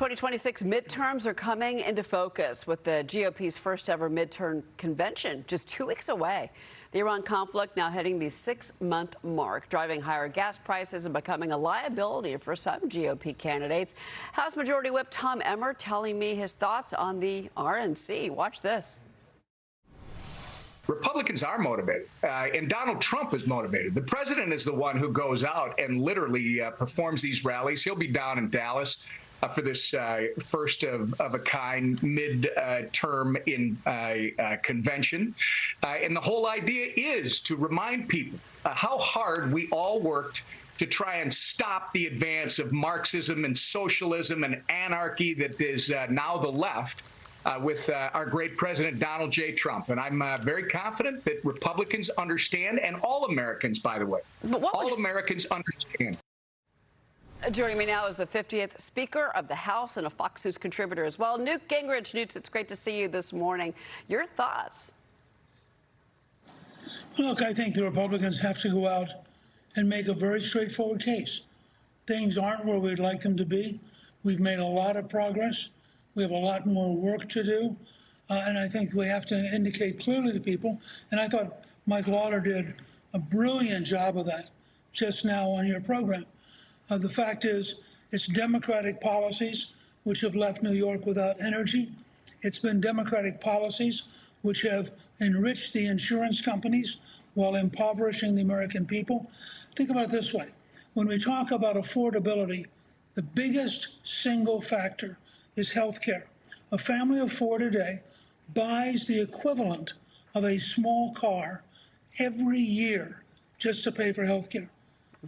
2026 midterms are coming into focus with the GOP's first ever midterm convention just 2 weeks away. The Iran conflict now hitting the 6-month mark, driving higher gas prices and becoming a liability for some GOP candidates. House Majority Whip Tom Emmer telling me his thoughts on the RNC. Watch this. Republicans are motivated, and Donald Trump is motivated. The president is the one who goes out and literally performs these rallies. He'll be down in Dallas for this first of a kind mid-term convention. And the whole idea is to remind people how hard we all worked to try and stop the advance of Marxism and socialism and anarchy that is now the left. With our great president, Donald J. Trump. And I'm very confident that Republicans understand, and all Americans, by the way, all Americans understand. Joining me now is the 50th Speaker of the House and a Fox News contributor as well, Newt Gingrich. Newt, it's great to see you this morning. Your thoughts? Look, I think the Republicans have to go out and make a very straightforward case. Things aren't where we'd like them to be. We've made a lot of progress. We have a lot more work to do, and I think we have to indicate clearly to people, and I thought Mike Lawler did a brilliant job of that just now on your program. The fact is, it's Democratic policies which have left New York without energy. It's been Democratic policies which have enriched the insurance companies while impoverishing the American people. Think about it this way. When we talk about affordability, the biggest single factor is health care. A family of four today buys the equivalent of a small car every year just to pay for health care.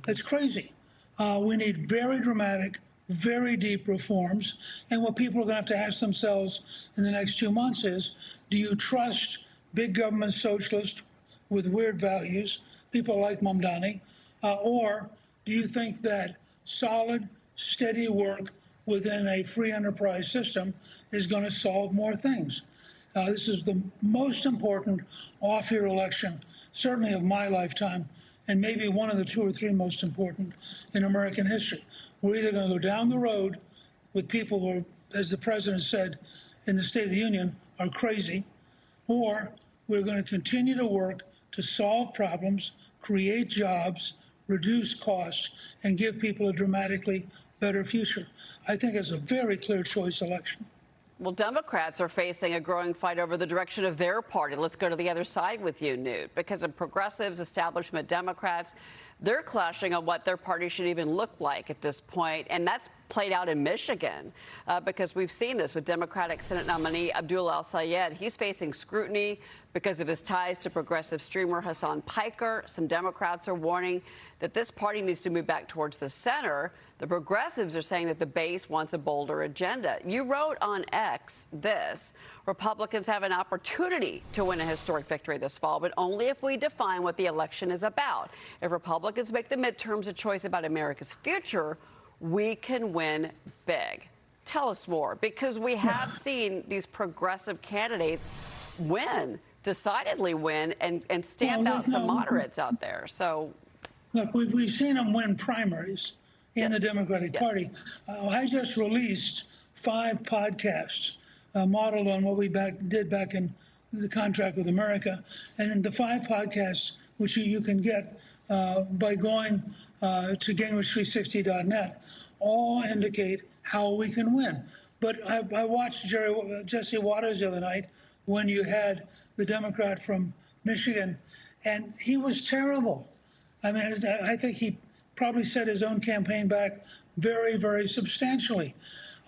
That's crazy. We need very dramatic, very deep reforms. And what people are going to have to ask themselves in the next 2 months is, do you trust big government socialists with weird values, people like Mamdani, or do you think that solid, steady work within a free enterprise system is going to solve more things? This is the most important off-year election, certainly of my lifetime, and maybe one of the 2 or 3 most important in American history. We're either going to go down the road with people who are, as the president said in the State of the Union, are crazy, or we're going to continue to work to solve problems, create jobs, reduce costs, and give people a dramatically better future. I think it's a very clear choice election. Well, Democrats are facing a growing fight over the direction of their party. Let's go to the other side with you, Newt. Because of progressives, establishment Democrats, they're clashing on what their party should even look like at this point. And that's played out in Michigan because we've seen this with Democratic Senate nominee Abdul El-Sayed. He's facing scrutiny because of his ties to progressive streamer Hassan Piker. Some Democrats are warning that this party needs to move back towards the center. The progressives are saying that the base wants a bolder agenda. You wrote on X this: Republicans have an opportunity to win a historic victory this fall, but only if we define what the election is about. If Republicans make the midterms a choice about America's future, we can win big. Tell us more, because we have seen these progressive candidates win, decidedly win, and stamp out some moderates out there. So, look, we've seen them win primaries in the Democratic Party. I just released 5 podcasts modeled on what we did back in the contract with America. And the 5 podcasts, which you can get by going to Gingrich360.net, all indicate how we can win. But I watched Jesse Waters the other night when you had the Democrat from Michigan, and he was terrible. I mean, I think he probably set his own campaign back very, very substantially.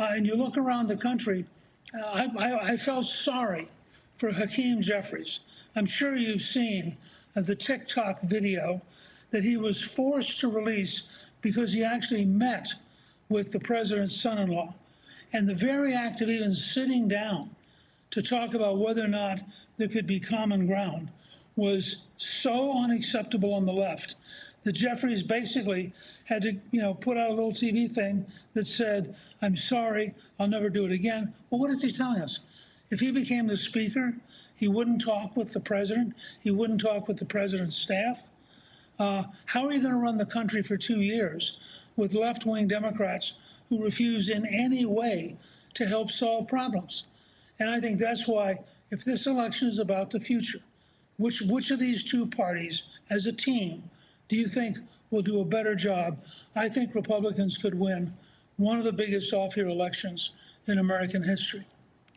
And you look around the country, I felt sorry for Hakeem Jeffries. I'm sure you've seen the TikTok video that he was forced to release because he actually met with the president's son-in-law. And the very act of even sitting down to talk about whether or not there could be common ground was so unacceptable on the left that Jeffries basically had to, put out a little TV thing that said, "I'm sorry, I'll never do it again." Well, what is he telling us? If he became the speaker, he wouldn't talk with the president. He wouldn't talk with the president's staff. How are you going to run the country for 2 years with left-wing Democrats who refuse in any way to help solve problems. And I think that's why, if this election is about the future, which of these two parties as a team do you think will do a better job? I think Republicans could win one of the biggest off-year elections in American history.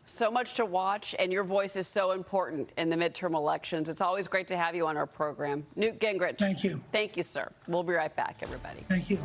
So much to watch, and your voice is so important in the midterm elections. It's always great to have you on our program. Newt Gingrich. Thank you. Thank you, sir. We'll be right back, everybody. Thank you.